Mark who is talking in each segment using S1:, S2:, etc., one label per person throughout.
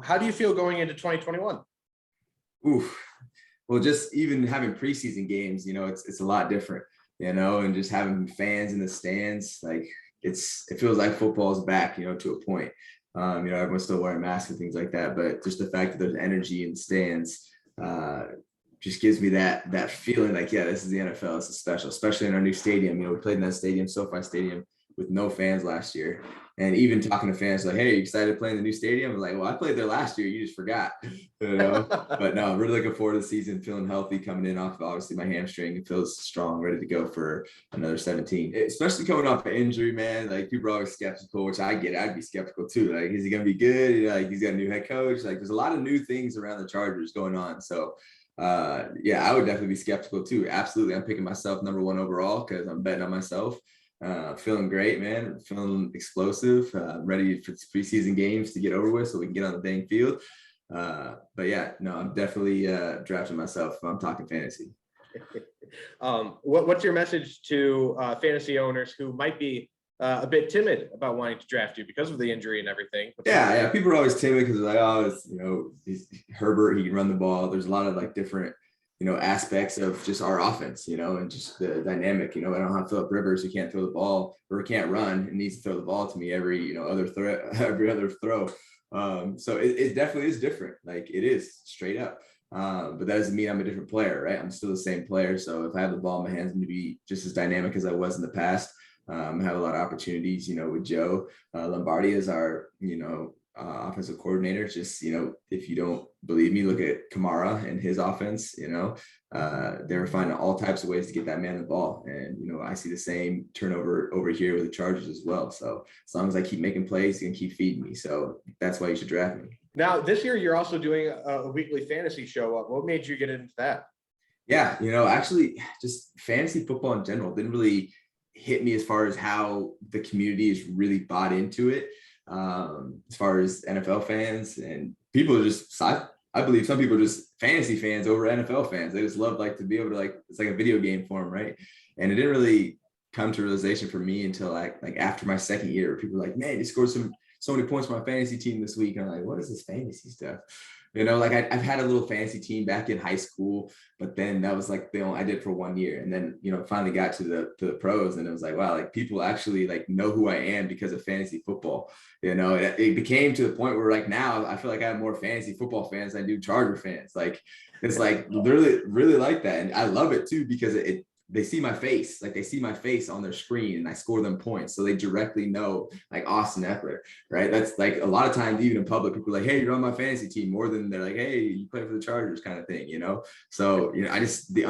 S1: How do you feel going into 2021?
S2: Oof. Well, just even having preseason games, it's a lot different, and just having fans in the stands, like it feels like football is back, to a point. Everyone's still wearing masks and things like that, but just the fact that there's energy in the stands just gives me that feeling like, yeah, this is the NFL. This is special, especially in our new stadium. We played in that stadium, SoFi Stadium, with no fans last year. And even talking to fans like, hey, are you excited to play in the new stadium? I'm like, well, I played there last year. You just forgot, But no, I'm really looking forward to the season, feeling healthy, coming in off of obviously my hamstring. It feels strong, ready to go for another 17. Especially coming off an injury, man. Like, people are always skeptical, which I get. I'd be skeptical too. Like, is he going to be good? Like, he's got a new head coach. Like, there's a lot of new things around the Chargers going on. So, yeah, I would definitely be skeptical too. Absolutely. I'm picking myself number 1 overall because I'm betting on myself. Feeling great, man. Feeling explosive. Ready for preseason games to get over with so we can get on the dang field. But yeah, no, I'm definitely drafting myself if I'm talking fantasy.
S1: What's your message to fantasy owners who might be a bit timid about wanting to draft you because of the injury and everything?
S2: Yeah. People are always timid because they're like, oh, it's, he's Herbert, he can run the ball. There's a lot of like different aspects of just our offense, and just the dynamic. I don't have Phillip Rivers who can't throw the ball or can't run and needs to throw the ball to me every other throw. So it definitely is different. Like, it is straight up. But that doesn't mean I'm a different player, right? I'm still the same player. So if I have the ball in my hands, I'm going to be just as dynamic as I was in the past. I have a lot of opportunities, with Joe Lombardi as our, offensive coordinator. Just, if you don't believe me, look at Kamara and his offense. They were finding all types of ways to get that man the ball. And, I see the same turnover over here with the Chargers as well. So as long as I keep making plays, you can keep feeding me. So that's why you should draft me.
S1: Now, this year, you're also doing a weekly fantasy show. What made you get into that?
S2: Yeah, actually just fantasy football in general didn't really hit me as far as how the community is really bought into it. As far as NFL fans and people just, I believe some people are just fantasy fans over NFL fans. They just love like to be able to it's like a video game for them, right? And it didn't really come to realization for me until like after my second year. People were like, man, you scored so many points for my fantasy team this week. And I'm like, what is this fantasy stuff? I've had a little fantasy team back in high school, but then that was like I did for 1 year. And then, finally got to the pros, and it was like, wow, like people actually like know who I am because of fantasy football. It became to the point where like now I feel like I have more fantasy football fans than I do Charger fans. Like, it's like really, really like that. And I love it too, because they see my face, like they see my face on their screen and I score them points. So they directly know like Austin Ekeler, right? That's like a lot of times, even in public, people are like, hey, you're on my fantasy team, more than they're like, hey, you play for the Chargers kind of thing, So, I just, the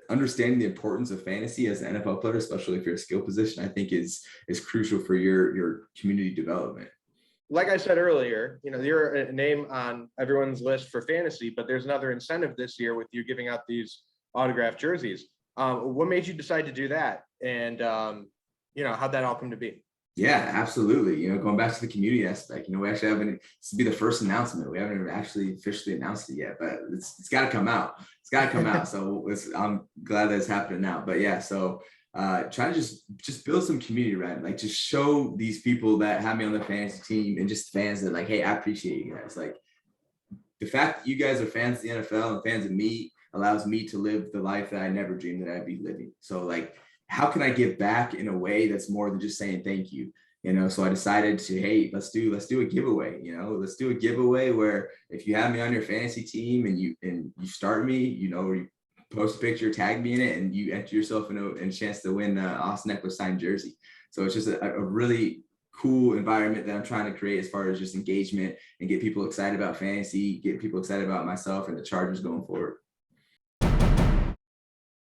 S2: understanding the importance of fantasy as an NFL player, especially if you're a skill position, I think is crucial for your community development.
S1: Like I said earlier, you're a name on everyone's list for fantasy, but there's another incentive this year with you giving out these autographed jerseys. What made you decide to do that? And, how'd that all come to be?
S2: Yeah, absolutely. Going back to the community aspect, we actually haven't, this will be the first announcement. We haven't actually officially announced it yet, but it's got to come out. It's got to come out. So I'm glad that it's happening now. But yeah, so try to just build some community around it. Like, just show these people that have me on the fantasy team and just fans that like, hey, I appreciate you guys. Like, the fact that you guys are fans of the NFL and fans of me allows me to live the life that I never dreamed that I'd be living. So like, how can I give back in a way that's more than just saying thank you? So I decided to, hey, let's do a giveaway. Let's do a giveaway where if you have me on your fantasy team and you start me, or you post a picture, tag me in it, and you enter yourself in a chance to win Austin Ekeler signed jersey. So it's just a really cool environment that I'm trying to create as far as just engagement and get people excited about fantasy, get people excited about myself and the Chargers going forward.